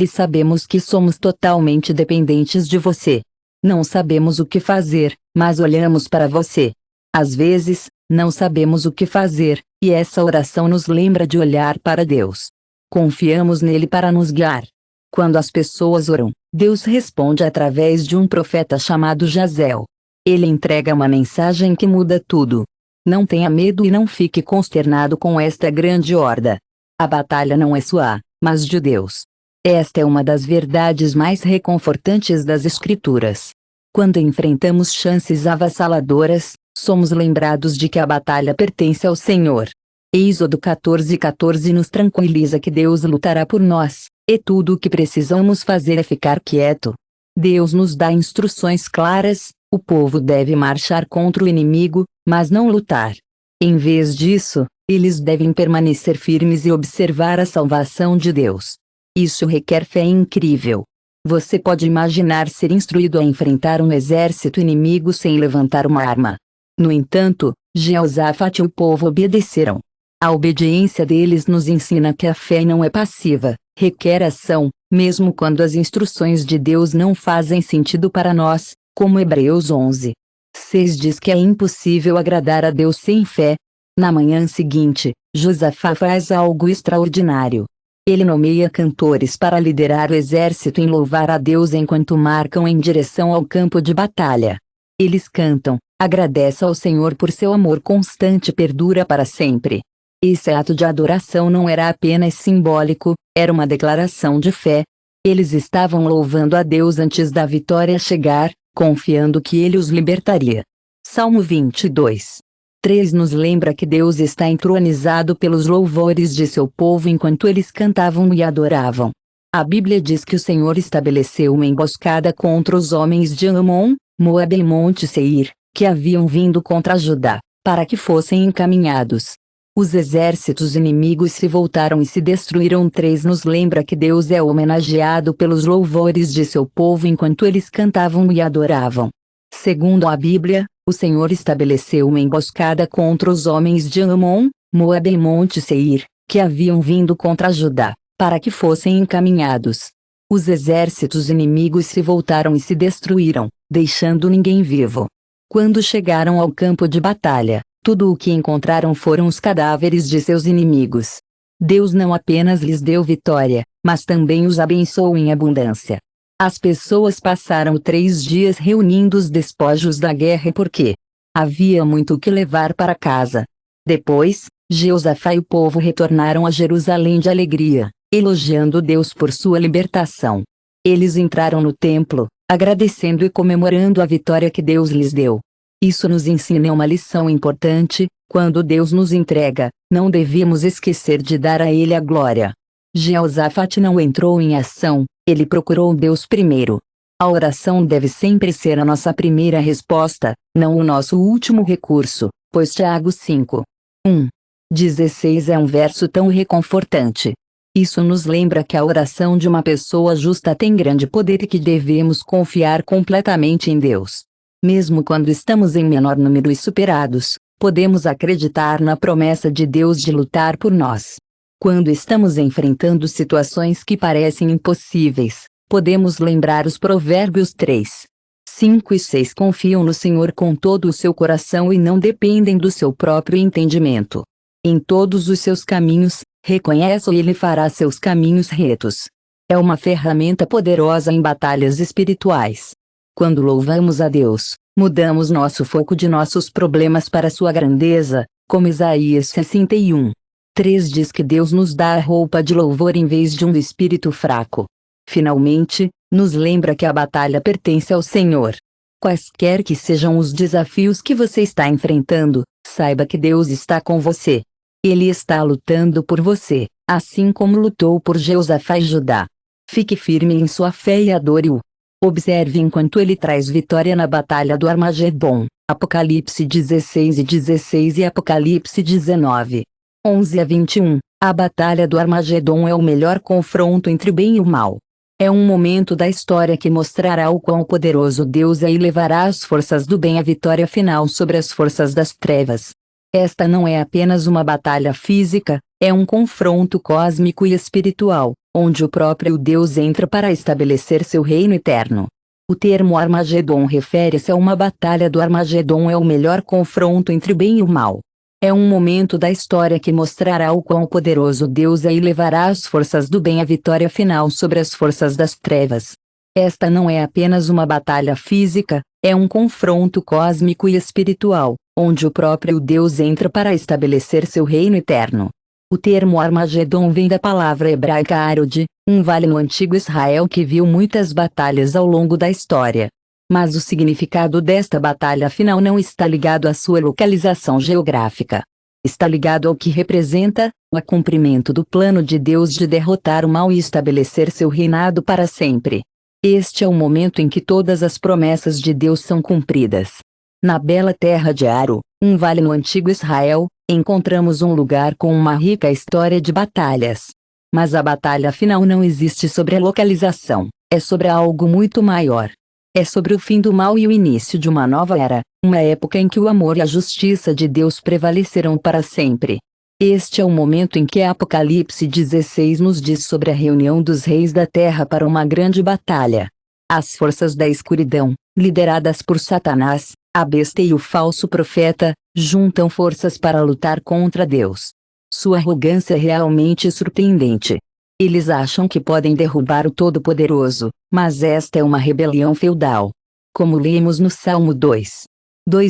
Sabemos que somos totalmente dependentes de você. Não sabemos o que fazer, mas olhamos para você. Às vezes, não sabemos o que fazer, e essa oração nos lembra de olhar para Deus. Confiamos nele para nos guiar. Quando as pessoas oram, Deus responde através de um profeta chamado Jazel. Ele entrega uma mensagem que muda tudo. Não tenha medo e não fique consternado com esta grande horda. A batalha não é sua, mas de Deus. Esta é uma das verdades mais reconfortantes das Escrituras. Quando enfrentamos chances avassaladoras, somos lembrados de que a batalha pertence ao Senhor. Êxodo 14:14 nos tranquiliza que Deus lutará por nós, e tudo o que precisamos fazer é ficar quieto. Deus nos dá instruções claras: o povo deve marchar contra o inimigo, mas não lutar. Em vez disso, eles devem permanecer firmes e observar a salvação de Deus. Isso requer fé incrível. Você pode imaginar ser instruído a enfrentar um exército inimigo sem levantar uma arma. No entanto, Jeosafate e o povo obedeceram. A obediência deles nos ensina que a fé não é passiva, requer ação, mesmo quando as instruções de Deus não fazem sentido para nós, como Hebreus 11:6 diz que é impossível agradar a Deus sem fé. Na manhã seguinte, Josafá faz algo extraordinário. Ele nomeia cantores para liderar o exército em louvar a Deus enquanto marcam em direção ao campo de batalha. Eles cantam: agradeça ao Senhor por seu amor constante e perdura para sempre. Esse ato de adoração não era apenas simbólico, era uma declaração de fé. Eles estavam louvando a Deus antes da vitória chegar, confiando que Ele os libertaria. Salmo 22:3 nos lembra que Deus está entronizado pelos louvores de seu povo enquanto eles cantavam e adoravam. A Bíblia diz que o Senhor estabeleceu uma emboscada contra os homens de Amon, Moabe e Monte Seir, que haviam vindo contra Judá, para que fossem encaminhados. Os exércitos inimigos se voltaram e se destruíram. 3 nos lembra que Deus é homenageado pelos louvores de seu povo enquanto eles cantavam e adoravam. Segundo a Bíblia, o Senhor estabeleceu uma emboscada contra os homens de Amon, Moabe e Monte Seir, que haviam vindo contra Judá, para que fossem encaminhados. Os exércitos inimigos se voltaram e se destruíram, deixando ninguém vivo. Quando chegaram ao campo de batalha, tudo o que encontraram foram os cadáveres de seus inimigos. Deus não apenas lhes deu vitória, mas também os abençoou em abundância. As pessoas passaram 3 dias reunindo os despojos da guerra porque havia muito o que levar para casa. Depois, Jeosafá e o povo retornaram a Jerusalém de alegria, elogiando Deus por sua libertação. Eles entraram no templo, agradecendo e comemorando a vitória que Deus lhes deu. Isso nos ensina uma lição importante: quando Deus nos entrega, não devemos esquecer de dar a Ele a glória. Jeosafate não entrou em ação, ele procurou Deus primeiro. A oração deve sempre ser a nossa primeira resposta, não o nosso último recurso, pois Tiago 5:16 é um verso tão reconfortante. Isso nos lembra que a oração de uma pessoa justa tem grande poder e que devemos confiar completamente em Deus. Mesmo quando estamos em menor número e superados, podemos acreditar na promessa de Deus de lutar por nós. Quando estamos enfrentando situações que parecem impossíveis, podemos lembrar os Provérbios 3:5 e 6: confiam no Senhor com todo o seu coração e não dependem do seu próprio entendimento. Em todos os seus caminhos, reconheça e Ele fará seus caminhos retos. É uma ferramenta poderosa em batalhas espirituais. Quando louvamos a Deus, mudamos nosso foco de nossos problemas para sua grandeza, como Isaías 61:3 diz que Deus nos dá a roupa de louvor em vez de um espírito fraco. Finalmente, nos lembra que a batalha pertence ao Senhor. Quaisquer que sejam os desafios que você está enfrentando, saiba que Deus está com você. Ele está lutando por você, assim como lutou por Jeosafá e Judá. Fique firme em sua fé e adore-o. Observe enquanto ele traz vitória na batalha do Armagedon. Apocalipse 16:16 e Apocalipse 19:11-21. A batalha do Armagedon é o melhor confronto entre o bem e o mal. É um momento da história que mostrará o quão poderoso Deus é e levará as forças do bem à vitória final sobre as forças das trevas. Esta não é apenas uma batalha física, é um confronto cósmico e espiritual, onde o próprio Deus entra para estabelecer seu reino eterno. O termo Armagedon refere-se a uma batalha do Armagedon, é o melhor confronto entre o bem e o mal. É um momento da história que mostrará o quão poderoso Deus é e levará as forças do bem à vitória final sobre as forças das trevas. Esta não é apenas uma batalha física, é um confronto cósmico e espiritual, onde o próprio Deus entra para estabelecer seu reino eterno. O termo Armagedon vem da palavra hebraica Arod, um vale no antigo Israel que viu muitas batalhas ao longo da história. Mas o significado desta batalha final não está ligado à sua localização geográfica. Está ligado ao que representa o cumprimento do plano de Deus de derrotar o mal e estabelecer seu reinado para sempre. Este é o momento em que todas as promessas de Deus são cumpridas. Na bela terra de Aro, um vale no antigo Israel, encontramos um lugar com uma rica história de batalhas. Mas a batalha final não existe sobre a localização, é sobre algo muito maior. É sobre o fim do mal e o início de uma nova era, uma época em que o amor e a justiça de Deus prevalecerão para sempre. Este é o momento em que Apocalipse 16 nos diz sobre a reunião dos reis da terra para uma grande batalha. As forças da escuridão, lideradas por Satanás, a besta e o falso profeta, juntam forças para lutar contra Deus. Sua arrogância é realmente surpreendente. Eles acham que podem derrubar o Todo-Poderoso, mas esta é uma rebelião feudal. Como lemos no Salmo 2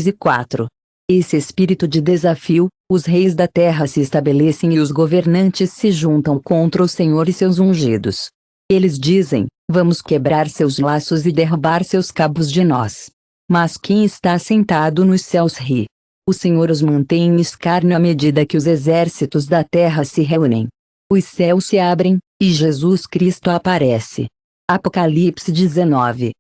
e 4. Esse espírito de desafio, os reis da terra se estabelecem e os governantes se juntam contra o Senhor e seus ungidos. Eles dizem: vamos quebrar seus laços e derrubar seus cabos de nós. Mas quem está sentado nos céus ri. O Senhor os mantém em escárnio à medida que os exércitos da terra se reúnem. Os céus se abrem, e Jesus Cristo aparece. Apocalipse 19:1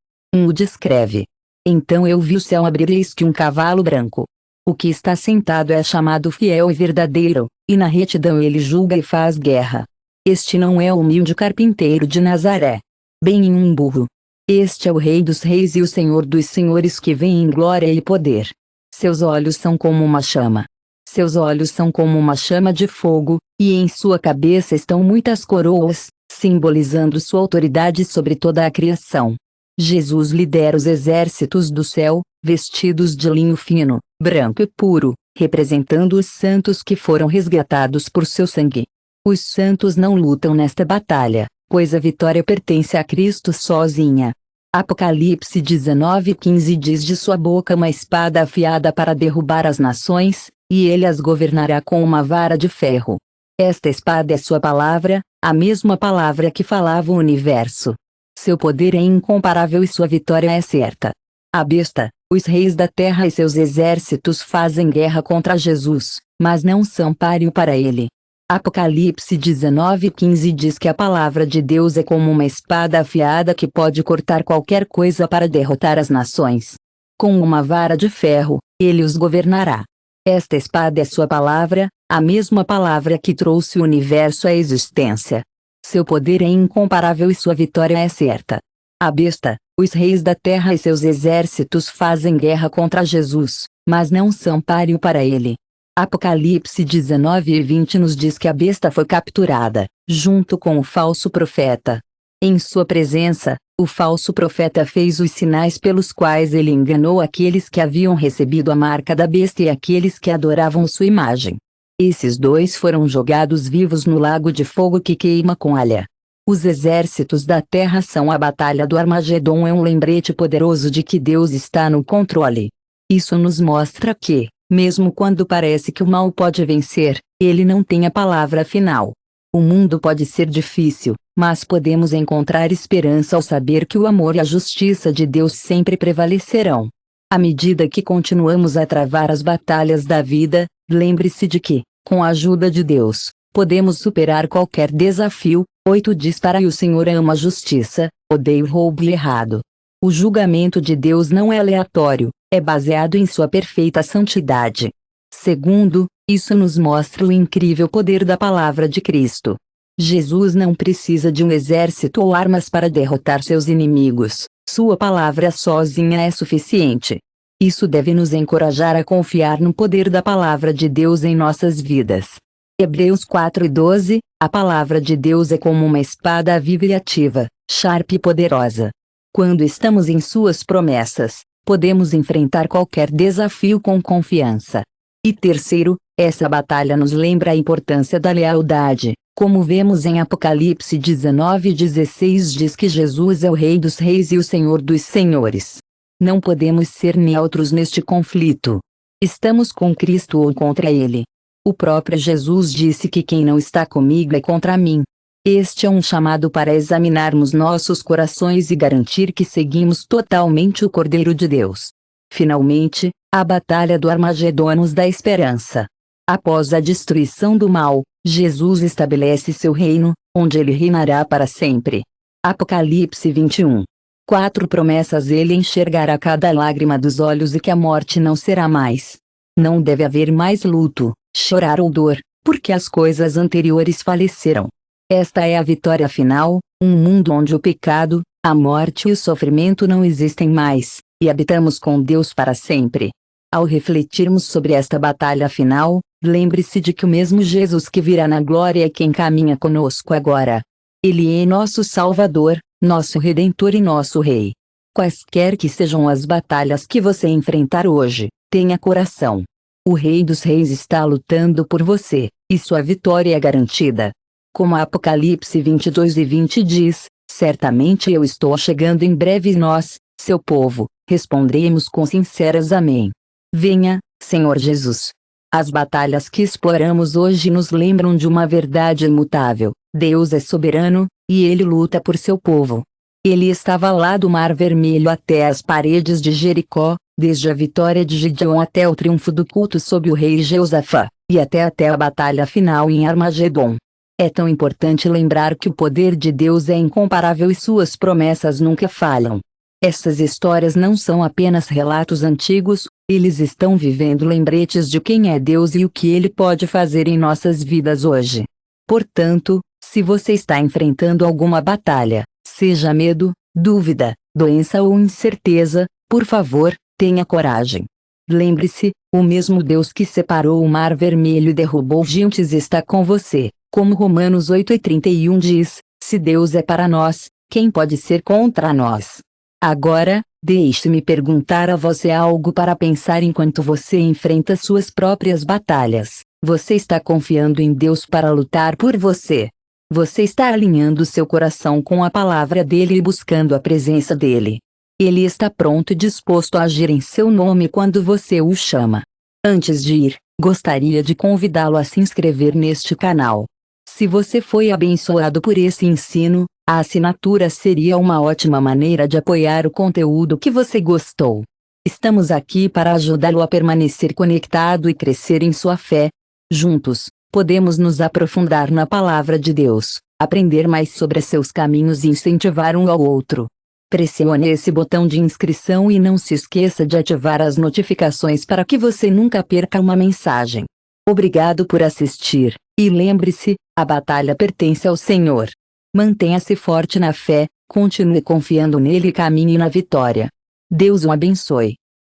o descreve. Então eu vi o céu abrir e eis que um cavalo branco. O que está sentado é chamado Fiel e Verdadeiro, e na retidão ele julga e faz guerra. Este não é o humilde carpinteiro de Nazaré. Bem em um burro. Este é o Rei dos Reis e o Senhor dos Senhores que vem em glória e poder. Seus olhos são como uma chama. Seus olhos são como uma chama de fogo, e em sua cabeça estão muitas coroas, simbolizando sua autoridade sobre toda a criação. Jesus lidera os exércitos do céu, vestidos de linho fino, branco e puro, representando os santos que foram resgatados por seu sangue. Os santos não lutam nesta batalha, pois a vitória pertence a Cristo sozinha. Apocalipse 19:15 diz: de sua boca uma espada afiada para derrubar as nações, e ele as governará com uma vara de ferro. Esta espada é sua palavra, a mesma palavra que falava o universo. Seu poder é incomparável e sua vitória é certa. A besta, os reis da terra e seus exércitos fazem guerra contra Jesus, mas não são páreo para ele. Apocalipse 19:15 diz que a palavra de Deus é como uma espada afiada que pode cortar qualquer coisa para derrotar as nações. Com uma vara de ferro, ele os governará. Esta espada é sua palavra, a mesma palavra que trouxe o universo à existência. Seu poder é incomparável e sua vitória é certa. A besta, os reis da terra e seus exércitos fazem guerra contra Jesus, mas não são páreo para ele. Apocalipse 19:20 nos diz que a besta foi capturada, junto com o falso profeta. Em sua presença, o falso profeta fez os sinais pelos quais ele enganou aqueles que haviam recebido a marca da besta e aqueles que adoravam sua imagem. Esses dois foram jogados vivos no lago de fogo que queima com alha. Os exércitos da terra são a batalha do Armagedon, é um lembrete poderoso de que Deus está no controle. Isso nos mostra que, mesmo quando parece que o mal pode vencer, ele não tem a palavra final. O mundo pode ser difícil, mas podemos encontrar esperança ao saber que o amor e a justiça de Deus sempre prevalecerão. À medida que continuamos a travar as batalhas da vida, lembre-se de que, com a ajuda de Deus, podemos superar qualquer desafio. 8 diz para: e o Senhor ama a justiça, odeia o roubo e errado. O julgamento de Deus não é aleatório, é baseado em sua perfeita santidade. Segundo, isso nos mostra o incrível poder da palavra de Cristo. Jesus não precisa de um exército ou armas para derrotar seus inimigos, sua palavra sozinha é suficiente. Isso deve nos encorajar a confiar no poder da palavra de Deus em nossas vidas. Hebreus 4:12, a palavra de Deus é como uma espada viva e ativa, sharp e poderosa. Quando estamos em suas promessas, podemos enfrentar qualquer desafio com confiança. E terceiro, essa batalha nos lembra a importância da lealdade, como vemos em Apocalipse 19:16 diz que Jesus é o Rei dos Reis e o Senhor dos Senhores. Não podemos ser neutros neste conflito. Estamos com Cristo ou contra Ele. O próprio Jesus disse que quem não está comigo é contra mim. Este é um chamado para examinarmos nossos corações e garantir que seguimos totalmente o Cordeiro de Deus. Finalmente, a batalha do Armagedon nos dá esperança. Após a destruição do mal, Jesus estabelece seu reino, onde ele reinará para sempre. Apocalipse 21. 4 promessas: ele enxergará cada lágrima dos olhos e que a morte não será mais. Não deve haver mais luto, chorar ou dor, porque as coisas anteriores faleceram. Esta é a vitória final, um mundo onde o pecado, a morte e o sofrimento não existem mais, e habitamos com Deus para sempre. Ao refletirmos sobre esta batalha final, lembre-se de que o mesmo Jesus que virá na glória é quem caminha conosco agora. Ele é nosso Salvador, nosso Redentor e nosso Rei. Quaisquer que sejam as batalhas que você enfrentar hoje, tenha coração. O Rei dos Reis está lutando por você, e sua vitória é garantida. Como Apocalipse 22:20 diz, certamente eu estou chegando em breve e nós, seu povo, responderemos com sinceras amém. Venha, Senhor Jesus. As batalhas que exploramos hoje nos lembram de uma verdade imutável: Deus é soberano, e Ele luta por seu povo. Ele estava lá do Mar Vermelho até as paredes de Jericó, desde a vitória de Gideon até o triunfo do culto sob o rei Jeosafá, e até a batalha final em Armagedon. É tão importante lembrar que o poder de Deus é incomparável e suas promessas nunca falham. Essas histórias não são apenas relatos antigos, eles estão vivendo lembretes de quem é Deus e o que Ele pode fazer em nossas vidas hoje. Portanto, se você está enfrentando alguma batalha, seja medo, dúvida, doença ou incerteza, por favor, tenha coragem. Lembre-se, o mesmo Deus que separou o Mar Vermelho e derrubou gigantes está com você, como Romanos 8:31 diz: se Deus é para nós, quem pode ser contra nós? Agora, deixe-me perguntar a você algo para pensar enquanto você enfrenta suas próprias batalhas. Você está confiando em Deus para lutar por você? Você está alinhando seu coração com a palavra dele e buscando a presença dele? Ele está pronto e disposto a agir em seu nome quando você o chama. Antes de ir, gostaria de convidá-lo a se inscrever neste canal. Se você foi abençoado por esse ensino, a assinatura seria uma ótima maneira de apoiar o conteúdo que você gostou. Estamos aqui para ajudá-lo a permanecer conectado e crescer em sua fé. Juntos, podemos nos aprofundar na palavra de Deus, aprender mais sobre seus caminhos e incentivar um ao outro. Pressione esse botão de inscrição e não se esqueça de ativar as notificações para que você nunca perca uma mensagem. Obrigado por assistir, e lembre-se, a batalha pertence ao Senhor. Mantenha-se forte na fé, continue confiando nele e caminhe na vitória. Deus o abençoe.